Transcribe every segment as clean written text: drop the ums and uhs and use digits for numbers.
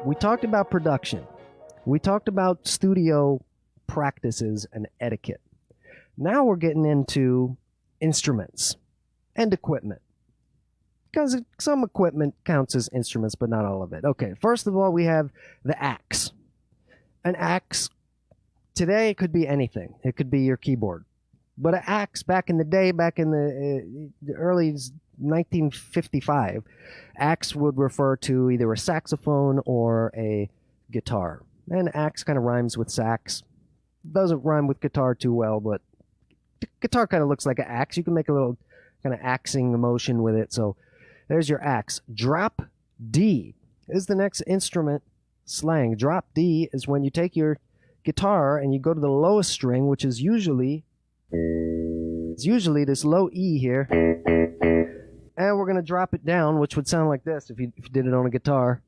we talked about production. We talked about studio practices and etiquette. Now we're getting into instruments and equipment. Because some equipment counts as instruments, but not all of it. Okay, first of all, we have the axe. An axe, today, it could be anything. It could be your keyboard. But an axe, back in the day, back in the early 1955, axe would refer to either a saxophone or a guitar. And axe kind of rhymes with sax. Doesn't rhyme with guitar too well, but guitar kind of looks like an axe. You can make a little kind of axing motion with it. So there's your axe. Drop D is the next instrument slang. Drop D is when you take your guitar and you go to the lowest string, which is usually this low E here, and we're going to drop it down, which would sound like this if you did it on a guitar.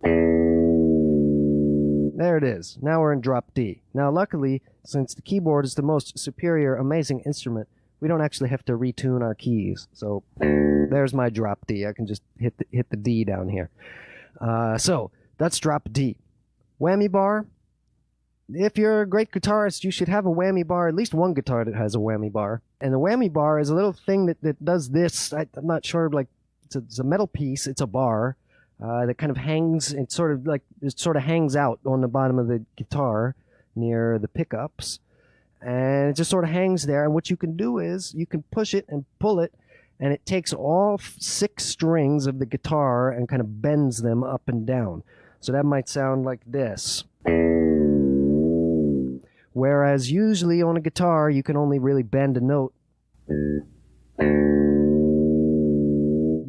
There it is. Now we're in drop D. Now luckily, since the keyboard is the most superior, amazing instrument, we don't actually have to retune our keys. So there's my drop D. I can just hit the D down here. So that's drop D. Whammy bar. If you're a great guitarist, you should have a whammy bar, at least one guitar that has a whammy bar. And the whammy bar is a little thing that does this. I'm not sure, like, it's a metal piece. It's a bar that kind of hangs, it sort of hangs out on the bottom of the guitar near the pickups. And it just sort of hangs there. And what you can do is you can push it and pull it, and it takes all 6 strings of the guitar and kind of bends them up and down. So that might sound like this. Whereas usually on a guitar, you can only really bend a note. You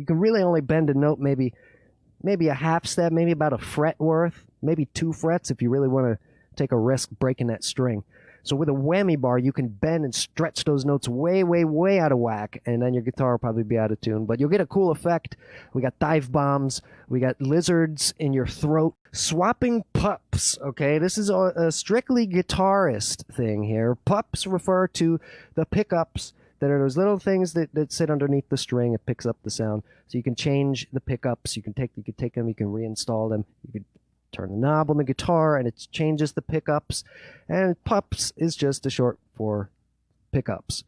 can really only bend a note maybe a half step, maybe about a fret worth, maybe 2 frets if you really want to take a risk breaking that string. So with a whammy bar, you can bend and stretch those notes way, way, way out of whack, and then your guitar will probably be out of tune. But you'll get a cool effect. We got dive bombs. We got lizards in your throat. Swapping pups, okay? This is a strictly guitarist thing here. Pups refer to the pickups that are those little things that sit underneath the string. It picks up the sound. So you can change the pickups. You can take them. You can reinstall them. You can turn the knob on the guitar and it changes the pickups. And pups is just a short for pickups.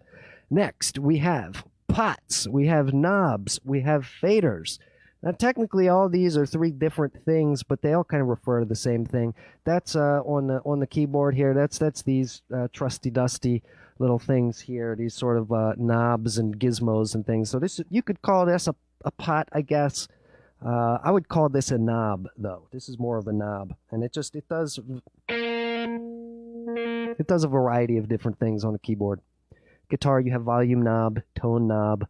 Next, we have pots. We have knobs. We have faders. Now, technically, all these are 3 different things, but they all kind of refer to the same thing. That's on the keyboard here. That's these trusty dusty little things here. These sort of knobs and gizmos and things. So this, you could call this a pot, I guess. I would call this a knob, though. This is more of a knob, and it does a variety of different things on a keyboard. Guitar, you have volume knob, tone knob.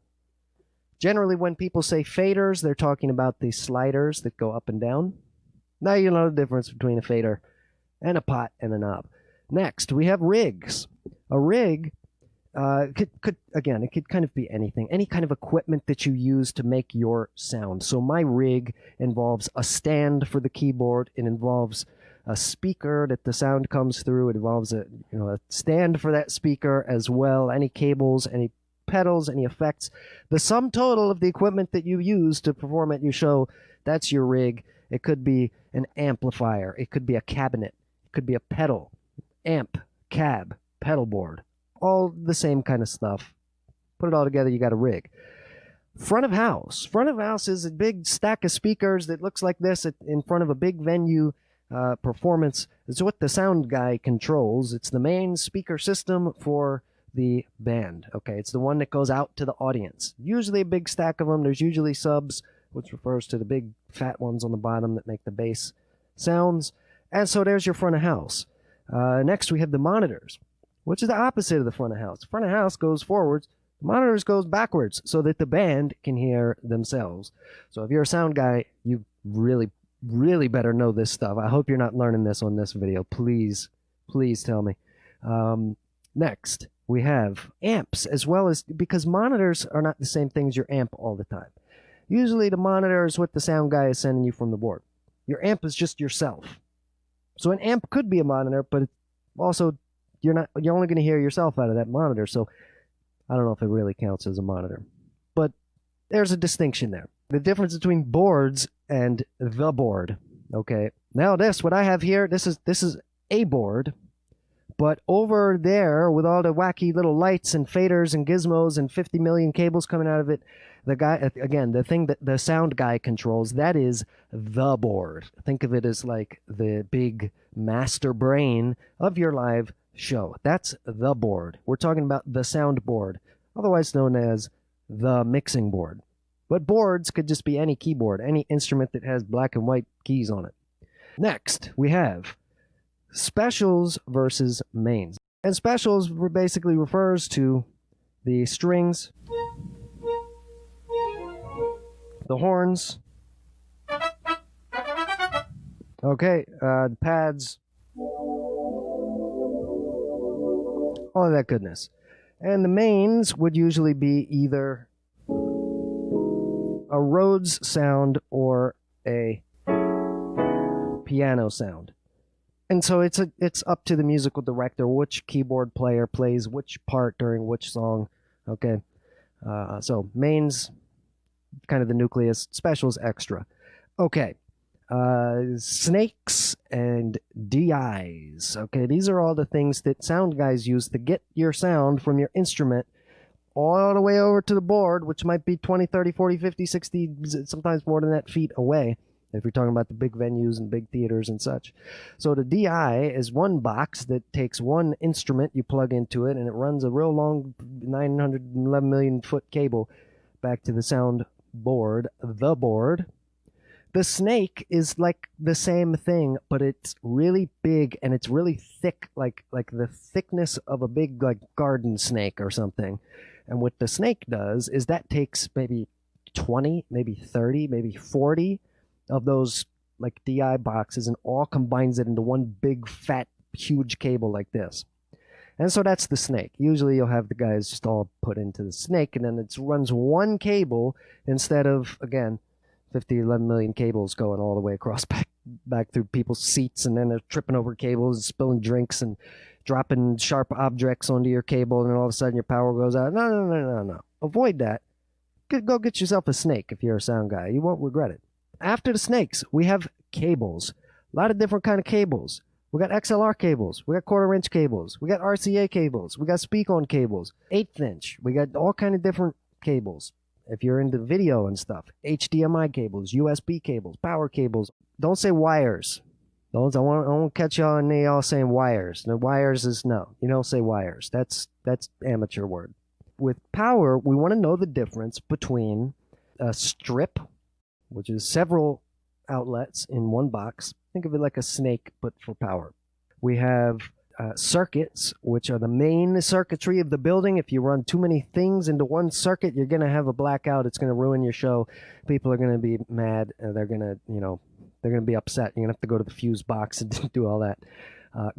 Generally, when people say faders, they're talking about the sliders that go up and down. Now you know the difference between a fader and a pot and a knob. Next, we have rigs. A rig could kind of be anything, any kind of equipment that you use to make your sound. So my rig involves a stand for the keyboard. It involves a speaker that the sound comes through. It involves a stand for that speaker as well. Any cables, any pedals, any effects. The sum total of the equipment that you use to perform at your show, that's your rig. It could be an amplifier. It could be a cabinet. It could be a pedal, amp, cab, pedal board. All the same kind of stuff. Put it all together, you got a rig. Front of house. Front of house is a big stack of speakers that looks like this in front of a big venue performance. It's what the sound guy controls. It's the main speaker system for the band. Okay, it's the one that goes out to the audience. Usually a big stack of them. There's usually subs, which refers to the big fat ones on the bottom that make the bass sounds. And so there's your front of house. Next we have the monitors, which is the opposite of the front of house. Front of house goes forwards, the monitors goes backwards so that the band can hear themselves. So if you're a sound guy, you really, really better know this stuff. I hope you're not learning this on this video. Please, please tell me. Next, we have amps as well, as because monitors are not the same thing as your amp all the time. Usually the monitor is what the sound guy is sending you from the board. Your amp is just yourself. So an amp could be a monitor, but it's also you're only going to hear yourself out of that monitor. So I don't know if it really counts as a monitor. But there's a distinction there. The difference between boards and the board. Okay. Now what I have here, this is a board, but over there with all the wacky little lights and faders and gizmos and 50 million cables coming out of it, the guy, again, the thing that the sound guy controls, that is the board. Think of it as like the big master brain of your live show. That's the board. We're talking about the sound board, otherwise known as the mixing board. But boards could just be any keyboard, any instrument that has black and white keys on it. Next, we have specials versus mains. And specials basically refers to the strings, the horns, okay, the pads, all of that goodness. And the mains would usually be either a Rhodes sound or a piano sound. And so it's up to the musical director which keyboard player plays which part during which song. Okay, so mains, kind of the nucleus, specials extra. Okay, snakes and DIs. Okay, these are all the things that sound guys use to get your sound from your instrument all the way over to the board, which might be 20, 30, 40, 50, 60, sometimes more than that feet away, if you're talking about the big venues and big theaters and such. So the DI is one box that takes one instrument, you plug into it, and it runs a real long 911 million foot cable back to the sound board, the board. The snake is like the same thing, but it's really big and it's really thick, like the thickness of a big like garden snake or something. And what the snake does is that takes maybe 20, maybe 30, maybe 40 of those like DI boxes and all combines it into one big fat huge cable like this. And so that's the snake. Usually you'll have the guys just all put into the snake, and then it runs one cable instead of, again, 50, 11 million cables going all the way across back through people's seats, and then they're tripping over cables and spilling drinks and dropping sharp objects onto your cable, and then all of a sudden your power goes out. No. Avoid that. Go get yourself a snake if you're a sound guy. You won't regret it. After the snakes, we have cables. A lot of different kind of cables. We got XLR cables. We got quarter-inch cables. We got RCA cables. We got speak-on cables. 1/8 inch. We got all kind of different cables. If you're into video and stuff, HDMI cables, USB cables, power cables. Don't say wires. I won't catch y'all and y'all saying wires. The wires is no. You don't say wires. That's amateur word. With power, we want to know the difference between a strip, which is several outlets in one box. Think of it like a snake, but for power. We have circuits, which are the main circuitry of the building. If you run too many things into one circuit, you're going to have a blackout. It's going to ruin your show. People are going to be mad. They're going to be upset. You're going to have to go to the fuse box and do all that.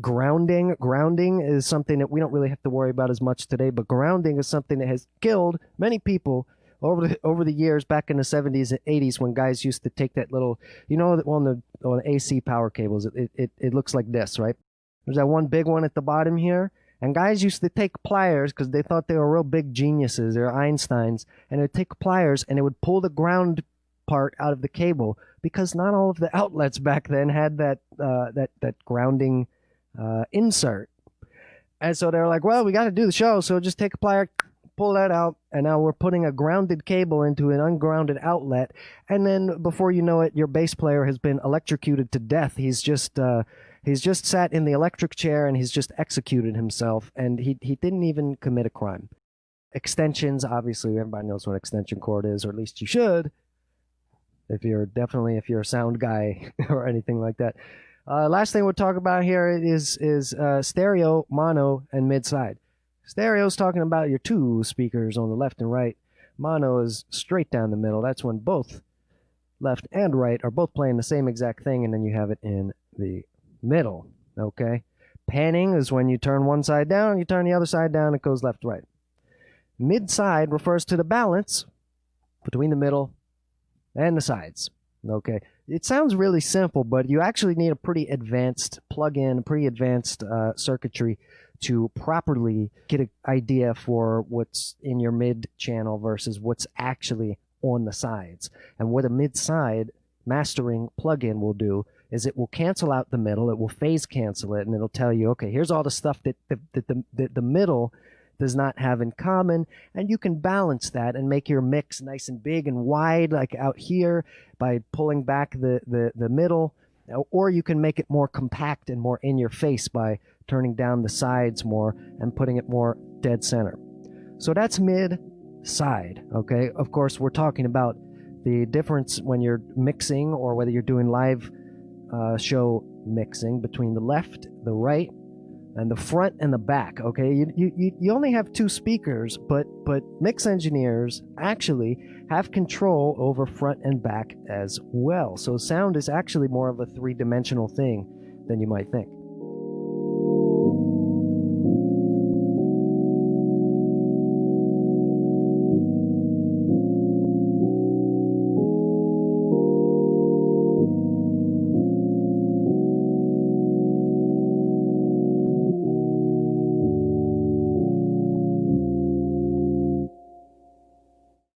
Grounding is something that we don't really have to worry about as much today, but grounding is something that has killed many people over the years, back in the 70s and 80s, when guys used to take that little, on the AC power cables, it looks like this, right? There's that one big one at the bottom here, and guys used to take pliers because they thought they were real big geniuses, they're Einsteins, and they'd take pliers and they would pull the ground part out of the cable, because not all of the outlets back then had that grounding insert. And so they're like, well, we got to do the show, so just take a plier, pull that out, and now we're putting a grounded cable into an ungrounded outlet, and then before you know it, your bass player has been electrocuted to death. He's just sat in the electric chair and he's just executed himself, and he didn't even commit a crime. Extensions, obviously everybody knows what extension cord is, or at least you should, if you're a sound guy or anything like that. Last thing we'll talk about here is stereo, mono, and mid-side. Stereo is talking about your two speakers on the left and right. Mono is straight down the middle. That's when both left and right are both playing the same exact thing, and then you have it in the middle. Okay? Panning is when you turn one side down, you turn the other side down, it goes left, right. Mid-side refers to the balance between the middle and the sides. Okay? It sounds really simple, but you actually need a pretty advanced plug-in, pretty advanced circuitry to properly get an idea for what's in your mid channel versus what's actually on the sides. And what a mid-side mastering plugin will do is it will cancel out the middle, it will phase cancel it, and it'll tell you, okay, here's all the stuff that the middle does not have in common, and you can balance that and make your mix nice and big and wide, like out here, by pulling back the middle, or you can make it more compact and more in your face by turning down the sides more and putting it more dead center. So that's mid side. Okay, of course we're talking about the difference when you're mixing or whether you're doing live show mixing between the left, the right, and the front and the back. Okay, you only have two speakers, but mix engineers actually have control over front and back as well. So sound is actually more of a three-dimensional thing than you might think.